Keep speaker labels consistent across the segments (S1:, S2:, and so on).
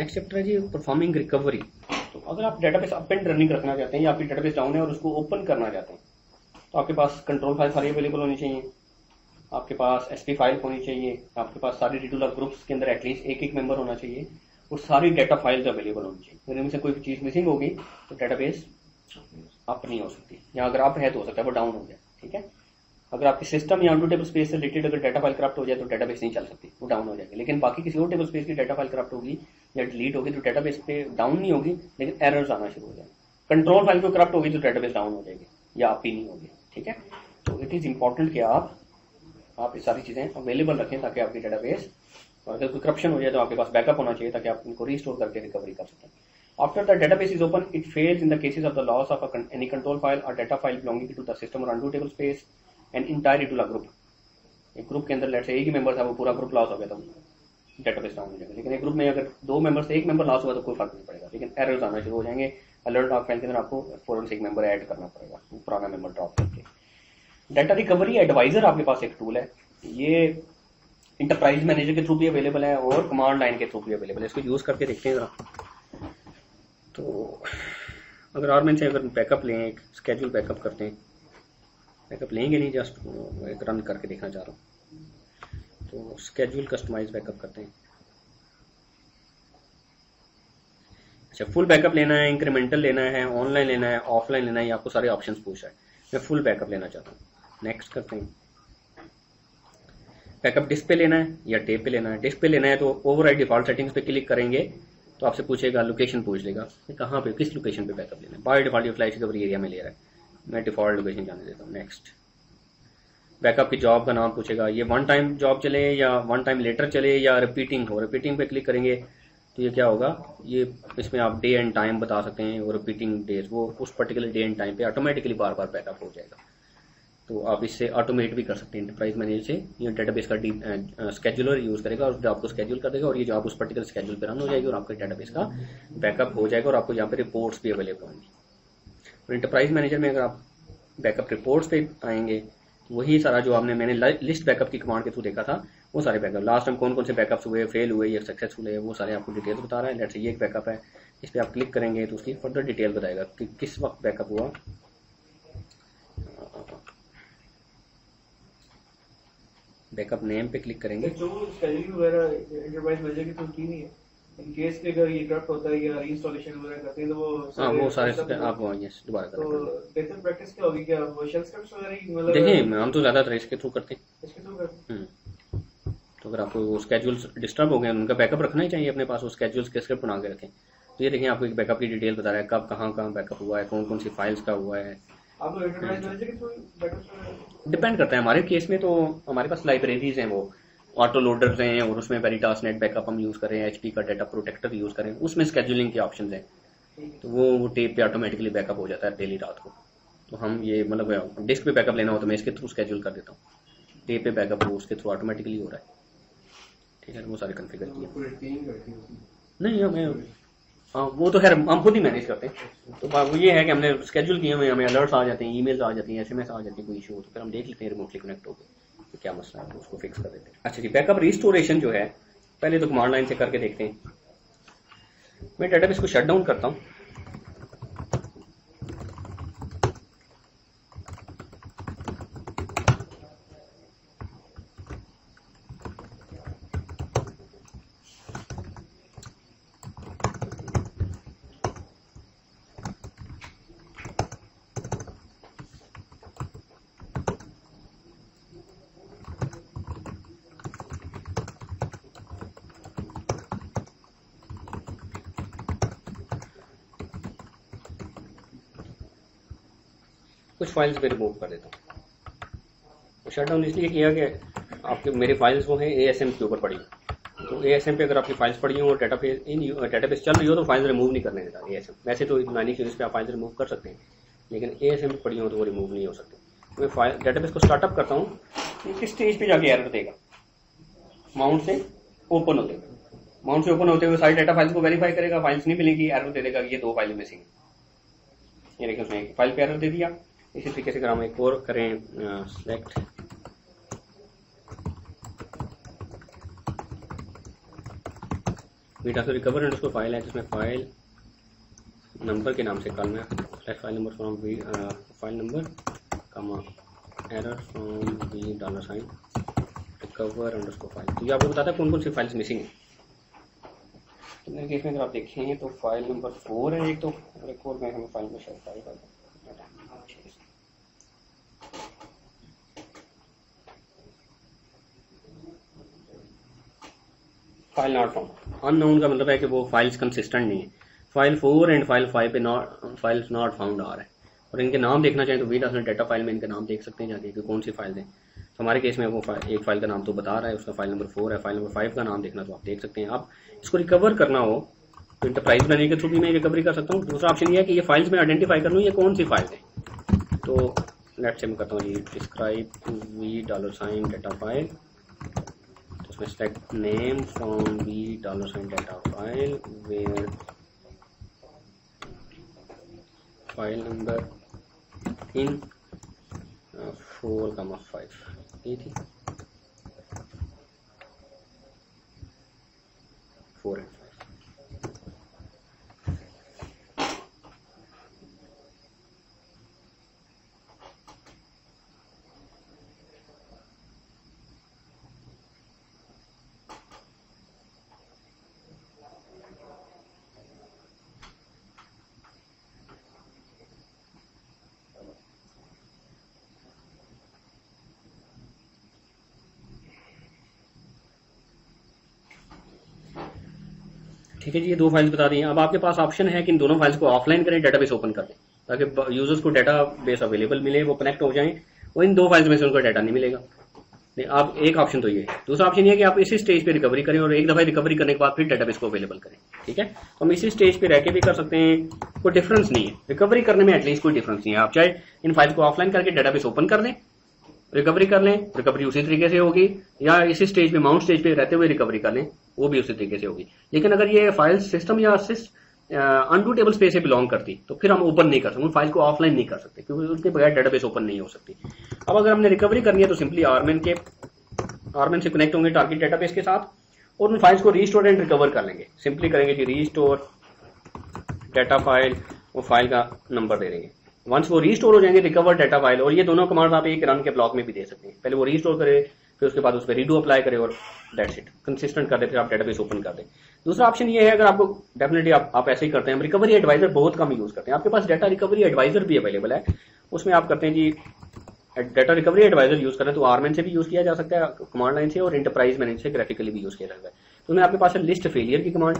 S1: Next chapter है जी performing recovery. तो अगर आप डेटाबेस अप एंड रनिंग रखना चाहते हैं या आपकी डेटाबेस डाउन है और उसको ओपन करना चाहते हैं तो आपके पास कंट्रोल फाइल सारी अवेलेबल होनी चाहिए, आपके पास एसपी फाइल होनी चाहिए, आपके पास सारी डिटोलर ग्रुप्स के अंदर एटलीस्ट एक एक मेंबर होना चाहिए और सारी डेटा फाइल्स अवेलेबल होनी चाहिए। अगर इनमें से कोई चीज़ मिसिंग होगी तो डेटाबेस अप नहीं हो सकती, या अगर अप है तो हो सकता है वो डाउन हो जाए। ठीक है, अगर आपके सिस्टम या ऑन टू टेबल स्पेस से रिलेटेड अगर डाटा फाइल करप्ट हो जाए तो डेटाबेस नहीं चल सकती, वो डाउन हो जाएगी। लेकिन बाकी किसी और टेबल स्पेस की डाटा फाइल करप्ट होगी या डिलीट होगी तो डेटाबेस पे डाउन नहीं होगी लेकिन एरर्स आना शुरू हो जाएंगे। कंट्रोल फाइल को करप्ट होगी तो डेटाबेस डाउन हो जाएगी या अप ही नहीं होगी। ठीक है, तो इट इज इंपॉर्टेंट कि आप ये सारी चीजें अवेलेबल रखें ताकि आपकी डेटाबेस, और अगर कोई करप्शन हो जाए तो आपके पास बैकअप होना चाहिए ताकि आप इनको रिस्टोर करके रिकवरी कर सकें। After the database is open, it fails in the cases of the loss of any control file or data file belonging to the system or undo table space and entire ETOOLA group। एक group के अंदर late से एक ही member था, वो पूरा group loss हो गया तो डेटाबेस डाउन हो जाएगा। लेकिन एक ग्रुप में अगर दो मेंबर से एक मेंबर लॉस हुआ तो कोई फर्क नहीं पड़ेगा, लेकिन एरर्स आना शुरू हो जाएंगे। अलर्ट लॉग फाइल के अंदर आपको फौरन से एक मेंबर ऐड करना पड़ेगा, पुराना मेंबर ड्रॉप करके। डाटा रिकवरी एडवाइजर आपके पास एक टूल है, ये इंटरप्राइज मैनेजर के थ्रू भी अवेलेबल है और कमांड लाइन के थ्रू भी अवेलेबल है। इसको यूज करके देखते हैं जरा। तो अगर आर्मन से अगर बैकअप लें, एक स्केड्यूल बैकअप करते हैं, बैकअप लेंगे नहीं, जस्ट एक रन करके देखना चाह रहा हूँ। तो स्केड्यूल कस्टमाइज बैकअप करते हैं। अच्छा, फुल बैकअप लेना है, इंक्रीमेंटल लेना है, ऑनलाइन लेना है, ऑफलाइन लेना है, ये आपको सारे ऑप्शंस पूछ रहा है। मैं फुल बैकअप लेना चाहता हूँ, नेक्स्ट करते हैं। बैकअप डिस्क पे लेना है या टेप पे लेना है। डिस्क पे लेना है तो ओवरराइड डिफॉल्ट सेटिंग्स पे क्लिक करेंगे तो आपसे पूछेगा, लोकेशन पूछ लेगा, कहाँ पे, किस लोकेशन पे बैकअप लेना है। बाय डिफॉल्ट ये फ्लाइट रिकवरी एरिया में ले रहा है, मैं डिफॉल्ट लोकेशन जाने देता हूँ। नेक्स्ट, बैकअप की जॉब का नाम पूछेगा, ये वन टाइम जॉब चले या वन टाइम लेटर चले या रिपीटिंग हो। रिपीटिंग पे क्लिक करेंगे तो ये क्या होगा, ये इसमें आप डे एंड टाइम बता सकते हैं और रिपीटिंग डेज, वो उस पर्टिकुलर डे एंड टाइम पे ऑटोमेटिकली बार बार बैकअप हो जाएगा। तो आप इससे ऑटोमेट भी कर सकते हैं इंटरप्राइज मैनेजर से। ये डेटाबेस का स्केड्यूलर यूज करेगा और जॉब को स्केड्यूल कर देगा और ये जॉब उस पर्टिकुलर स्केड्यूल पे रन हो जाएगी और आपके डेटाबेस का बैकअप हो जाएगा और आपको यहाँ पे रिपोर्ट्स भी अवेलेबल होंगी। और इंटरप्राइज मैनेजर में अगर आप बैकअप रिपोर्ट्स पे आएंगे, वही सारा जो मैंने लिस्ट बैकअप की कमांड के थ्रू देखा था, वो सारे बैकअप लास्ट टाइम कौन कौन से बैकअप्स हुए, फेल हुए या सक्सेसफुल है, वो सारे आपको डिटेल्स बता रहा है। लेट्स से ये एक बैकअप है, इस पर आप क्लिक करेंगे तो उसकी फर्दर डिटेल बताएगा कि किस वक्त बैकअप हुआ। बैकअप नेम पे क्लिक करेंगे।
S2: जो स्केड्यूलिंग वगैरह एंटरप्राइज मैनेजर की तो की नहीं है, इन केस के अगर ये करप्ट होता है या रीइंस्टॉलेशन वगैरह करते हैं तो वो
S1: सारे आप यस दोबारा करें।
S2: तो बेहतर प्रैक्टिस क्या होगी, क्या वो शेल स्क्रिप्ट्स वगैरह की, मतलब
S1: देखिए हम तो ज्यादातर इसके थ्रू करते हैं,
S2: इसके थ्रू करते हैं।
S1: तो अगर आपको वो स्केड्यूल्स डिस्टर्ब हो गए, उनका बैकअप रखना ही चाहिए अपने पास, वो स्केड्यूल्स के स्क्रिप्ट बना के रखें। तो ये देखिए आपको एक बैकअप की डिटेल बता रहा है, कब कहाँ बैकअप हुआ है, कौन कौन सी फाइल्स का हुआ है।
S2: आप लोग एंटरप्राइज मैनेजर के थ्रू बैकअप
S1: डिपेंड करता है। हमारे केस में तो हमारे पास लाइब्रेरीज हैं, वो ऑटो लोडर्स हैं और उसमें वेरिटास नेट बैकअप हम यूज कर रहे हैं, एचपी का डाटा प्रोटेक्टर यूज करें, उसमें स्केड्यूलिंग के ऑप्शंस हैं। तो वो टेप पे ऑटोमेटिकली बैकअप हो जाता है डेली रात को। तो हम ये मतलब डिस्क पे बैकअप लेना हो तो मैं इसके थ्रू स्केड्यूल कर देता हूँ, टेप पे बैकअप हो उसके थ्रू ऑटोमेटिकली हो रहा है। ठीक है, वो सारे कॉन्फ़िगर किए नहीं हमें, हाँ वो तो खैर हम खुद ही मैनेज करते हैं। तो वो ये है कि हमने स्केड्यूल किए हुए, हमें अलर्ट्स आ जाते हैं, ईमेल्स आ जाती हैं, एसएमएस आ जाती है, कोई इशू हो तो फिर हम देख लेते हैं रिमोटली कनेक्ट होकर तो क्या मसला है, तो उसको फिक्स कर देते हैं। अच्छा जी, बैकअप रिस्टोरेशन जो है पहले तो कमांड लाइन से करके देखते हैं। मैं डेटाबेस को शट डाउन करता हूँ। कुछ फाइल्स में रिमूव कर देता हूँ। शट डाउन इसलिए किया कि आपके मेरे फाइल्स वो हैं एएसएम के ऊपर पड़ी, तो एएसएम पे अगर आपकी फाइल्स पड़ी हो और डेटाबेस चल रही हो तो फाइल्स रिमूव नहीं करने देता एएसएम। वैसे तो माइनिंग सीरीज पे आप फाइल्स रिमूव कर सकते हैं, लेकिन एएसएम पे पड़ी हो तो वो रिमूव नहीं हो सकती। मैं फाइल डेटाबेस को स्टार्टअप करता हूँ, किस स्टेज पे जाके एरर देगा, माउंट से ओपन होते हुए, माउंट से ओपन होते हुए सारी डाटा फाइल्स को वेरीफाई करेगा, फाइल्स नहीं मिलेगी, एरर दे देगा ये 2 फाइलें मिसिंग। ये देखिए उसने एक फाइल पे एरर दे दिया। इसी तरीके से अगर हम एक और करें सेलेक्ट, वीटा से रिकवर अंडरस्कोर फाइल है जिसमें फाइल नंबर के नाम से कॉलम है slash file number from v file number comma error from v dollar sign recover underscore file. तो ये आपको बताता है कौन कौन सी फाइल्स मिसिंग है। तो मेरे केस में अगर आप देखें तो फाइल नंबर 4 है एक, तो एक और में हमें फाइल में शायद file file not found. Unknown का मतलब है कि वो फाइल्स कंसिस्टेंट नहीं है। फाइल 4 एंड फाइल 5 पे फाइल्स नॉट फाउंड आ रहा है और इनके नाम देखना चाहें तो वी डाटा फाइल में इनके नाम देख सकते हैं जाके कि कौन सी फाइल है। तो हमारे केस में वो एक फाइल का नाम तो बता रहा है, उसका फाइल नंबर 4 है। फाइल नंबर 5 का नाम देखना तो आप देख सकते हैं। आप इसको रिकवर करना हो तो इंटरप्राइज बनाने के थ्रू भी मैं रिकवरी कर सकता हूँ। दूसरा ऑप्शन ये है कि ये फाइल्स में आइडेंटिफाई कर लूँ ये कौन सी फाइल है। तो लेट्स से मैं करता हूँ जी describe v dollar sign data file, उसमें select name from v dollar sign data file where file number in 4,5 ये थी 4 and 5। ठीक है जी, ये दो फाइल्स बता दी हैं। अब आपके पास ऑप्शन है कि इन दोनों फाइल्स को ऑफलाइन करें, डेटाबेस ओपन कर दें ताकि यूजर्स को डेटाबेस अवेलेबल मिले, वो कनेक्ट हो जाएं और इन दो फाइल्स में से उनका डाटा नहीं मिलेगा। आप एक ऑप्शन तो ये है। दूसरा ऑप्शन ये है कि आप इसी स्टेज पे रिकवरी करें और एक दफा रिकवरी करने के बाद फिर डेटाबेस को अवेलेबल करें। ठीक है, तो हम इसी स्टेज पे रह के भी कर सकते हैं, कोई डिफरेंस नहीं है रिकवरी करने में, एटलीस्ट कोई डिफरेंस नहीं है। आप चाहे इन फाइल्स को ऑफलाइन करके डेटाबेस ओपन कर दें, रिकवरी कर लें, रिकवरी उसी तरीके से होगी, या इसी स्टेज पे माउंट स्टेज पे रहते हुए रिकवरी कर लें, वो भी उसी तरीके से होगी। लेकिन अगर ये फाइल सिस्टम या अनडू टेबल स्पेस से बिलोंग करती तो फिर हम ओपन नहीं कर सकते, उन फाइल को ऑफलाइन नहीं कर सकते क्योंकि उसके बगैर डेटाबेस ओपन नहीं हो सकती। अब अगर हमने रिकवरी करनी है तो सिंपली आरमेन से कनेक्ट होंगे टारगेट डेटाबेस के साथ और उन फाइल्स को रीस्टोर एंड रिकवर कर लेंगे। सिंपली करेंगे कि रीस्टोर डाटा फाइल, वो फाइल का नंबर दे देंगे। वंस वो रीस्टोर हो जाएंगे रिकवर डाटा फाइल, और ये दोनों कमांड आप एक रन के ब्लॉक में भी दे सकते हैं। पहले वो रीस्टोर करे, फिर उसके बाद उस पर रीडू अप्लाई करे और दैट्स इट, कंसिस्टेंट कर दे, फिर आप डेटाबेस ओपन कर दें। दूसरा ऑप्शन ये है, अगर आपको डेफिनेटली आप ऐसे ही करते हैं, हम रिकवरी एडवाइजर बहुत कम यूज करते हैं। आपके पास डाटा रिकवरी एडवाइजर भी अवेलेबल है, उसमें आप करते हैं जी डाटा रिकवरी एडवाइजर यूज करें तो आरमेन से भी यूज किया जा सकता है, कमांड लाइन से, और एंटरप्राइज मैनेजर से ग्राफिकली भी यूज किया जा सकता है। तो मैं आपके पास है लिस्ट फेलियर की कमांड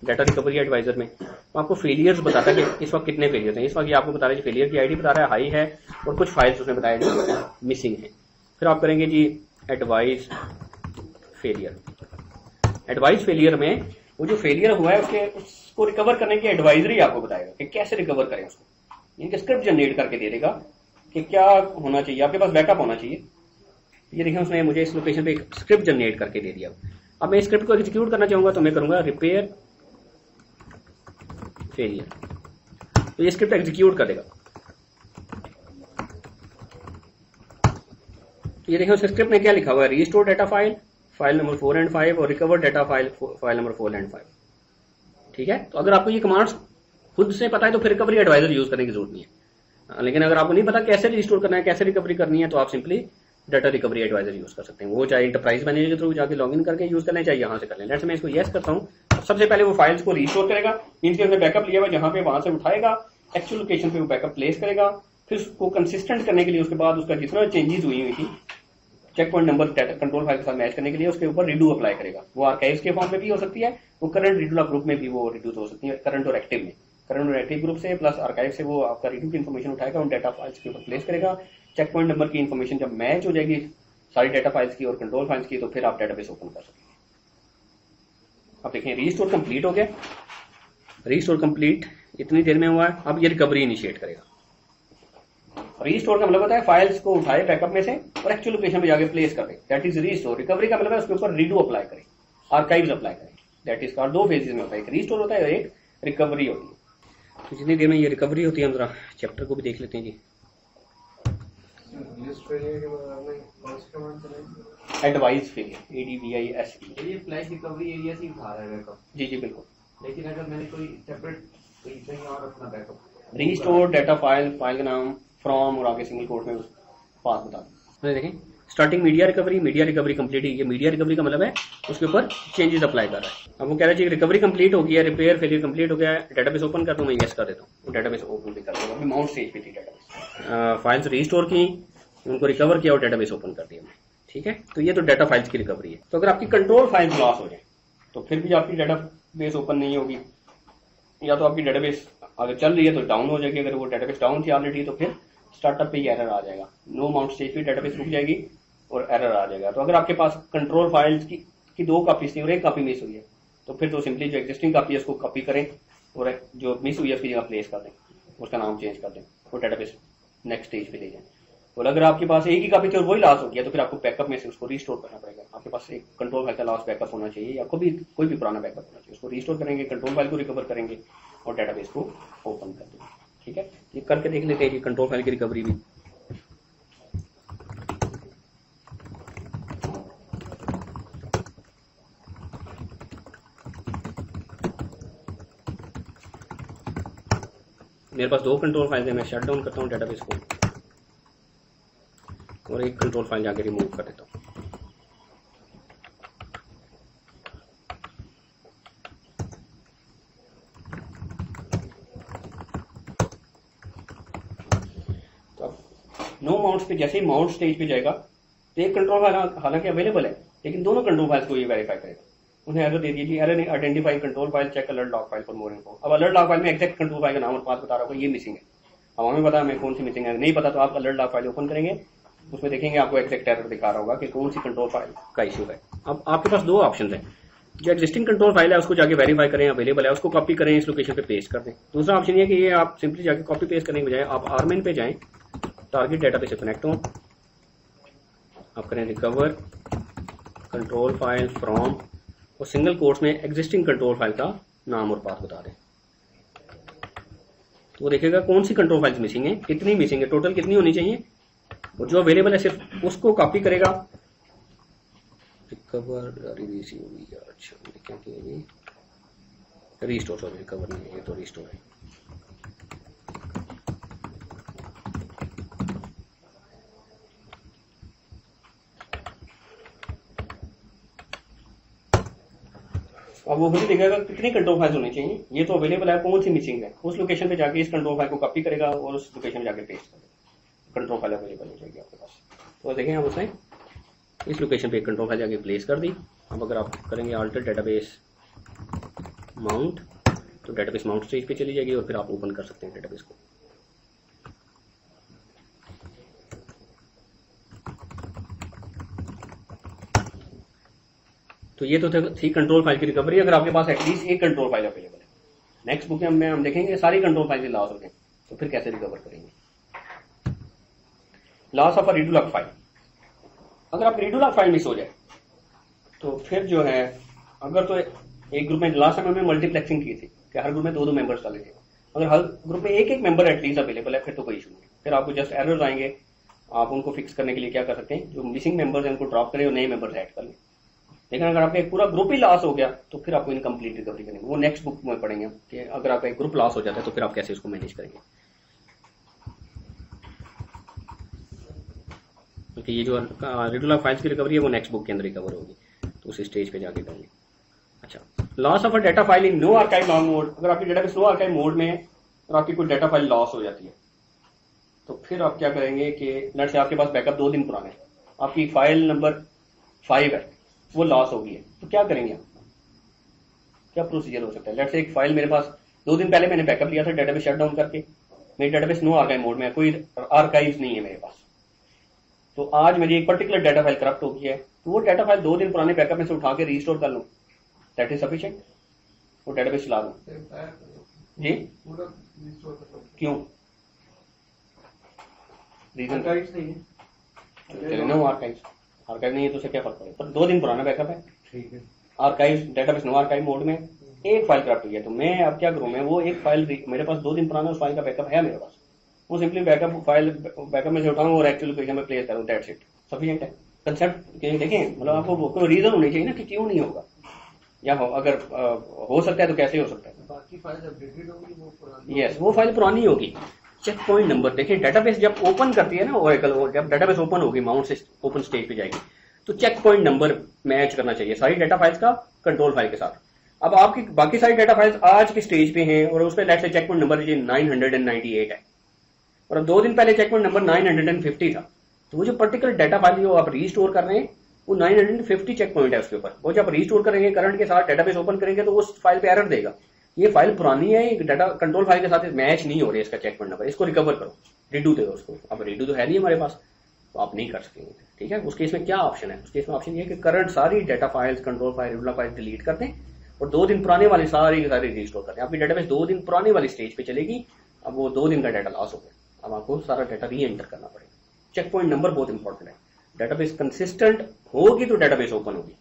S1: डाटा रिकवरी एडवाइजर में, तो आपको फेलियर्स बताता है कि इस वक्त कितने फेलियर्स हैं। इस वक्त ये आपको बता रहा है फेलियर की आईडी बता रहा है हाई है और कुछ फाइल्स उसने बताया जो मिसिंग है। फिर आप करेंगे जी एडवाइस फेलियर। एडवाइस फेलियर में वो जो फेलियर हुआ है उसको रिकवर करने की एडवाइजरी आपको बताएगा कि कैसे रिकवर करें उसको, इनके स्क्रिप्ट जनरेट करके दे देगा कि क्या होना चाहिए, आपके पास बैकअप होना चाहिए। ये देखिए उसने मुझे इस लोकेशन पे एक स्क्रिप्ट जनरेट करके दे दिया। अब मैं स्क्रिप्ट को एग्जीक्यूट करना चाहूंगा तो मैं करूंगा रिपेयर फेलियर, तो ये स्क्रिप्ट एग्जीक्यूट कर देगा। तो ये देखिए उस स्क्रिप्ट में क्या लिखा हुआ है, restore data file, file number 4 and 5 और recover data file, file number 4 and 5। ठीक है, तो अगर आपको ये कमांड्स खुद से पता है तो फिर रिकवरी एडवाइजर यूज करने की जरूरत नहीं है। लेकिन अगर आपको नहीं पता कैसे रिस्टोर करना है, कैसे रिकवरी करनी है, तो आप simply data recovery advisor use कर सकते हैं। वो चाहे इंटरप्राइज मैनेजर के थ्रू जाके लॉगिन करके यूज करना है, चाहे यहाँ से कर लें। लेट्स मैं इसको यस करता हूँ। सबसे पहले वो फाइल्स को रिस्टोर करेगा, मींस के उसने बैकअप लिया हुआ जहां पे, वहां से उठाएगा, एक्चुअल लोकेशन पे वो बैकअप प्लेस करेगा। फिर उसको कंसिस्टेंट करने के लिए उसके बाद उसका जितना चेंजेस हुई थी check point number control file के साथ मैच करने के लिए उसके ऊपर रिडू अप्लाई करेगा। वो आर्काइव्स के फॉर्म में भी हो सकती है, वो करंट रिडू ग्रुप में भी वो रिड्यूस हो सकती है, करंट और एक्टिव में, करंट और एक्टिव ग्रुप से प्लस आर्काइव से वो आपका रिडू की इन्फॉर्मेशन उठाएगा, उन डाटा फाइल्स के ऊपर प्लेस करेगा। चेक पॉइंट नंबर की इन्फॉर्मेशन जब मैच हो जाएगी सारी डाटा फाइल्स की और कंट्रोल फाइल्स की, तो फिर आप डाटाबेस ओपन कर सकते हैं। अब देखें रीस्टोर कंप्लीट हो गया, रीस्टोर कंप्लीट इतनी देर में हुआ है। अब ये रिकवरी इनिशिएट करेगा। रीस्टोर का मतलब होता है फाइल्स को उठाए बैकअप में से और एक्चुअल लोकेशन पे जाके प्लेस कर दे, दैट इज रीस्टोर। रिकवरी का मतलब है उसके ऊपर रीडू अप्लाई करें, आर्काइव्स अप्लाई करें, दैट इज कॉल्ड। दो फेजेस में होता है, एक रीस्टोर होता है और एक रिकवरी होती है। तो जितनी देर में ये रिकवरी होती है हम जरा चैप्टर को भी देख लेते हैं जी। Advise failure, ADVISE।
S2: ये फ्लैश रिकवरी एरिया से उठा रहा है बैकअप।
S1: जी जी बिल्कुल।
S2: लेकिन अगर मैंने कोई सेपरेट कहीं और अपना backup,
S1: restore data file, file का नाम, फ्रॉम और आगे सिंगल कोट में पाथ बता दें। देखें स्टार्टिंग मीडिया रिकवरी कंप्लीट है। ये मीडिया रिकवरी का मतलब है उसके ऊपर चेंजेस अप्लाई कर रहा है। अब वो कह रहा है रिकवरी कंप्लीट हो गया, रिपेयर फेलियर कंप्लीट हो गया है, डेटाबेस ओपन कर दूं, मैं यस कर देता हूँ, डेटाबेस ओपन भी कर दूंगा। अभी माउंट स्टेज पे थी डेटाबेस, फाइल्स रीस्टोर की, उनको रिकवर किया और डेटाबेस ओपन कर दिया। ठीक है, तो ये तो डाटा फाइल्स की रिकवरी है। तो अगर आपकी कंट्रोल फाइल्स लॉस हो जाए तो फिर भी आपकी डेटाबेस ओपन नहीं होगी, या तो आपकी डेटाबेस अगर चल रही है तो डाउन हो जाएगी। अगर वो डेटाबेस डाउन थी ऑलरेडी तो फिर स्टार्टअप पे ही एरर आ जाएगा, नो माउंट स्टेज पे डेटाबेस रुक जाएगी और एरर आ जाएगा। तो अगर आपके पास कंट्रोल फाइल्स की 2 कॉपीज थी और 1 कॉपी मिस हुई है तो फिर तो सिंपली जो एग्जिस्टिंग कॉपी है उसको कॉपी करें और जो मिस हुई है उसकी जगह प्लेस कर दें, उसका नाम चेंज कर दें और डेटाबेस नेक्स्ट स्टेज पे ले जाएं। और अगर आपके पास एक ही कॉपी थी और वही लॉस हो गया तो फिर आपको बैकअप में से उसको रिस्टोर करना पड़ेगा। आपके पास एक कंट्रोल फाइल का लॉस बैकअप होना चाहिए या कोई भी पुराना बैकअप होना चाहिए, उसको रिस्टोर करेंगे, कंट्रोल फाइल को रिकवर करेंगे और डेटाबेस को ओपन कर देंगे। ठीक है, ये करके देख लेते हैं कि कंट्रोल फाइल की रिकवरी भी। मेरे पास 2 कंट्रोल फाइल है, मैं शट डाउन करता हूँ डेटाबेस को और एक कंट्रोल फाइल जाके रिमूव कर देता हूँ। तो नो माउंट्स पे जैसे ही माउंट स्टेज पे जाएगा तो एक कंट्रोल फाइल हालांकि अवेलेबल है लेकिन दोनों कंट्रोल फाइल्स को ये वेरीफाई करेगा। उन्हें एरर दे दीजिए, error identify control file, check alert log file for more info. अब अलर्ट लॉग फाइल में एग्जैक्ट कंट्रोल फाइल का नाम और पाथ बता रहा होगा, ये मिसिंग है। अब हमें पता है हमें कौन सी मिसिंग है, नहीं पता तो आप अलर्ट लॉग फाइल ओपन करेंगे, उसमें देखेंगे आपको एग्जैक्ट एरर दिखा रहा होगा कि कौन सी कंट्रोल फाइल का इशू है। अब आपके पास 2 ऑप्शन है, जो एग्जिस्टिंग कंट्रोल फाइल है उसको जाके वेरीफाई करें, अवेलेबल है उसको कॉपी करें, इस लोकेशन पे पेस्ट कर दें। दूसरा ऑप्शन ये कि ये आप सिंपली जाके कॉपी पेस्ट करने के बजाय आप आरमेन पे जाएं, टारगेट डेटाबेस से कनेक्ट हो, आप करें रिकवर कंट्रोल फाइल फ्रॉम और सिंगल कोट्स में एग्जिस्टिंग कंट्रोल फाइल का नाम और पाथ बता दें। तो वो देखेगा कौन सी कंट्रोल फाइल्स मिसिंग है, कितनी मिसिंग है, टोटल कितनी होनी चाहिए, और जो अवेलेबल है सिर्फ उसको कॉपी करेगा। रिकवर रिस्टोर, सॉरी रिकवर नहीं, ये तो रिस्टोर है। अब वो खुद देखेगा कितनी कंट्रोल फाइल्स होनी चाहिए, ये तो अवेलेबल है, कौन सी मिसिंग है, उस लोकेशन पे जाके इस कंट्रोल फाइल को कॉपी करेगा और उस लोकेशन में जाके पेस्ट करेगा, कंट्रोल फाइल अवेलेबल हो जाएगी आपके पास। तो देखें आप उसने इस लोकेशन पे एक कंट्रोल फाइल जाके प्लेस कर दी। अब अगर आप करेंगे अल्टर डेटाबेस माउंट तो डेटाबेस माउंट स्टेज पे चली जाएगी और फिर आप ओपन कर सकते हैं डेटाबेस को। तो ये तो थी कंट्रोल फाइल की रिकवरी। अगर आपके पास एटलीस्ट एक कंट्रोल फाइल अवेलेबल है, नेक्स्ट बुक में हम देखेंगे सारी कंट्रोल फाइल लॉस हो गए तो फिर कैसे रिकवर करेंगे। Loss of a redo log file, अगर आप रीडू लॉग फाइल मिस हो जाए तो फिर जो है, अगर तो एक ग्रुप में लास्ट टाइम हमें मल्टीप्लेक्सिंग की थी कि हर ग्रुप में 2-2 मेंबर्स डाले थे, अगर हर ग्रुप में एक मेंबर एटलीस्ट अवेलेबल है फिर तो कोई इशू नहीं। फिर आपको जस्ट एरर्स आएंगे, आप उनको फिक्स करने के लिए क्या कर सकते हैं, जो मिसिंग मेंबर्स हैं उनको ड्रॉप करें और नए मेंबर्स ऐड कर लें। लेकिन अगर आपका एक पूरा ग्रुप ही लॉस हो गया तो फिर आपको इनकम्प्लीट रिकवरी करनी है, वो नेक्स्ट बुक में पढ़ेंगे कि अगर आपका एक ग्रुप लॉस हो जाता है तो फिर आप कैसे उसको मैनेज करेंगे। क्योंकि ये जो रीडू लॉग फाइल्स की रिकवरी है वो नेक्स्ट बुक के अंदर रिकवर होगी, तो उस स्टेज पे जाके करेंगे। अच्छा, loss of a data file in no archive log mode, अगर आपकी डेटाबेस नो आर्काइव मोड में है और आपकी कोई डाटा फाइल लॉस हो जाती है तो फिर आप क्या करेंगे कि लेट से आपके पास बैकअप 2 दिन पुराना है, आपकी फाइल नंबर 5 है, वो लॉस हो गई है, तो क्या करेंगे आप, क्या प्रोसीजर हो सकता है। लेट से एक फाइल मेरे पास 2 दिन पहले मैंने बैकअप लिया था डेटाबेस शट डाउन करके, मेरी डेटाबेस नो आर्काइव मोड में है, कोई आर्काइव्स नहीं है मेरे पास, तो आज मेरी एक पर्टिकुलर डाटा फाइल करप्ट हो गई है, तो वो डाटा फाइल 2 दिन पुराने बैकअप में से उठा के रीस्टोर कर लूं, दैट इज सफिशिएंट, वो डेटाबेस चला दूं जी। क्यों, रीजन नो आर्काइव्स, आर्काइव नहीं है तो उसे क्या फर्क पड़ेगा, पर 2 दिन पुराना बैकअप है, ठीक है, archive database no archive mode में एक फाइल करप्ट हुई है, तो मैं अब क्या करूं, मैं वो एक फाइल मेरे पास 2 दिन पुराना उस फाइल का बैकअप है मेरे पास, वो सिंपली बैकअप फाइल बैकअप में से उठाऊं और एक्चुअल लोकेशन में प्लेस करूं, दैट्स इट, सफिशिएंट है। कंसेप्ट देखें, मतलब आपको कोई रीजन होनी चाहिए ना कि क्यों नहीं होगा, या अगर हो सकता है तो कैसे हो सकता है।
S2: बाकी फाइल अपडेटेड होगी, वो पुरानी
S1: यस, वो फाइल पुरानी होगी। चेक पॉइंट नंबर देखिए, डेटाबेस जब ओपन करती है ना ओरेकल, जब डेटाबेस ओपन होगी, माउंट से ओपन स्टेज पे जाएगी, तो चेक पॉइंट नंबर मैच करना चाहिए सारी डेटा फाइल्स का कंट्रोल फाइल के साथ। अब आपकी बाकी सारी डेटा फाइल्स आज के स्टेज पे हैं और उस पर let's say check point number 998 है, और अब 2 दिन पहले चेक पॉइंट नंबर 950 था, तो वो जो पर्टिकुलर डेटा फाइल जो आप रीस्टोर कर रहे हैं वो 950 चेक पॉइंट है उसके ऊपर। वो जब रीस्टोर करेंगे करंट के साथ डेटाबेस ओपन करेंगे तो उस फाइल पे एरर देगा, ये फाइल पुरानी है, डेटा कंट्रोल फाइल के साथ मैच नहीं हो रही है इसका चेक पॉइंट नंबर, इसको रिकवर करो, रीडू दो उसको। अब रीडू तो है नहीं हमारे पास, तो आप नहीं कर सकेंगे। ठीक है, उस केस में क्या ऑप्शन है? उस केस में ऑप्शन ये है कि करंट सारी data files, control file, regular file delete कर दें और 2 दिन पुराने वाली सारी रीस्टोर कर दें। आपकी डेटाबेस 2 दिन पुराने वाली स्टेज पे चलेगी, अब वो 2 दिन का डाटा लॉस हो गया, अब आपको सारा डाटा री एंटर करना पड़ेगा। चेक पॉइंट नंबर बहुत इंपॉर्टेंट है, डेटाबेस कंसिस्टेंट होगी तो डेटाबेस ओपन होगी।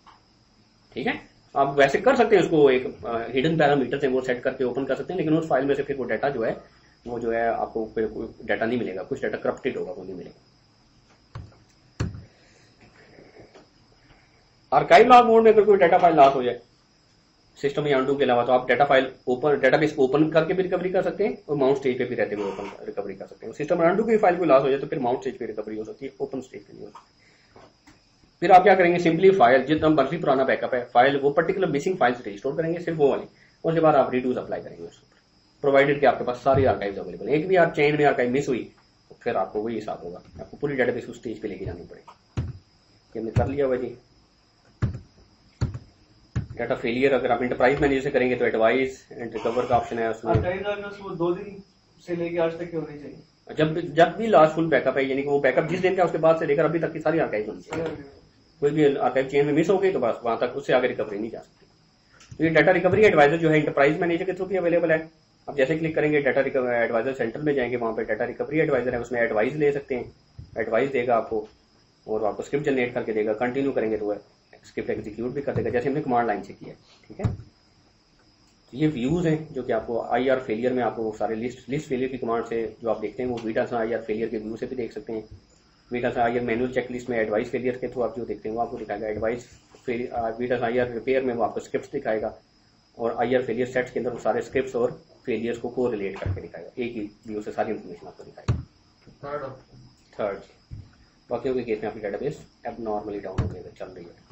S1: ठीक है, आप वैसे कर सकते हैं उसको, एक हिडन पैरामीटर से वो सेट करके ओपन कर सकते हैं, लेकिन उस फाइल में से फिर वो डाटा जो है वो जो है आपको फिर कोई डाटा नहीं मिलेगा, कुछ डाटा करप्टेड होगा, वो नहीं मिलेगा। आर्काइव लॉग मोड में अगर कोई डाटा फाइल लॉस हो जाए सिस्टम या अनडू के अलावा, तो आप data file open, database open करके भी रिकवरी कर सकते हैं और माउंट स्टेज पे भी रहते हुए ओपन रिकवरी कर सकते हैं। सिस्टम अनडू की फाइल कोई लॉस हो जाए तो फिर माउंट स्टेज पे रिकवरी हो सकती है, ओपन स्टेज पे नहीं हो सकती। फिर आप क्या करेंगे, सिंपली फाइल जितना मर्जी पुराना बैकअप है फाइल, वो पर्टिकुलर मिसिंग फाइल्स रिस्टोर करेंगे, सिर्फ वो वाली, उसके बाद आप रीडूज अप्लाई करेंगे उसके ऊपर, प्रोवाइडेड कि आपके पास सारी आर्काइव्स अवेलेबल है। एक भी आप चेन में आर्काइव मिस हुई तो फिर आपको वही हिसाब होगा, आपको पूरी डेटाबेस उस स्टेज पे लेके जानी पड़ेगी। ये हमने कर लिया हुआ जी। डाटा फेलियर अगर आप इंटरप्राइज मैनेजर से करेंगे तो एडवाइस एंड रिकवर का ऑप्शन है उसमें।
S2: वो 2 दिन से लेके आज तक होनी चाहिए,
S1: जब भी लास्ट फुल बैकअप है, यानी कि वो बैकअप जिस दिन का उसके बाद से लेकर अभी तक की सारी आर्काइव होनी चाहिए। कोई भी आर्काइव चेन में मिस हो गई तो बस वहां तक, उससे आगे रिकवरी नहीं जा सकती। तो ये डाटा रिकवरी एडवाइजर जो है इंटरप्राइज मैनेजर के थ्रू भी अवेलेबल है। आप जैसे क्लिक करेंगे डाटा एडवाइजर सेंटर में जाएंगे, वहां पे डाटा रिकवरी एडवाइजर है, उसमें एडवाइस ले सकते हैं, एडवाइस देगा आपको और आपको स्क्रिप्ट जनरेट करके देगा। कंटिन्यू करेंगे तो स्क्रिप्ट एग्जीक्यूट भी कर देगा, जैसे हमने कमांड लाइन से किया। ठीक है, तो ये व्यूज हैं जो कि आपको IR फेलियर में आपको सारे लिस्ट फेलियर की कमांड से जो आप देखते हैं वो वीटा IR फेलियर के व्यू से भी देख सकते हैं। वीटा IR मैनुअल चेकलिस्ट में एडवाइस फेलियर के थ्रू आप जो देखते हैं वो आपको दिखाएगा। एडवाइस वीटा IR रिपेयर में वो आपको स्क्रिप्ट दिखाएगा और IR फेलियर सेट्स के अंदर वो सारे स्क्रिप्ट और फेलियर्स को रिलेट करके दिखाएगा, एक ही व्यू से सारी इन्फॉर्मेशन आपको दिखाएगा। थर्ड, बाकियों के केस में आपकी डेटाबेस एबनॉर्मली डाउन हो गई चल रही है।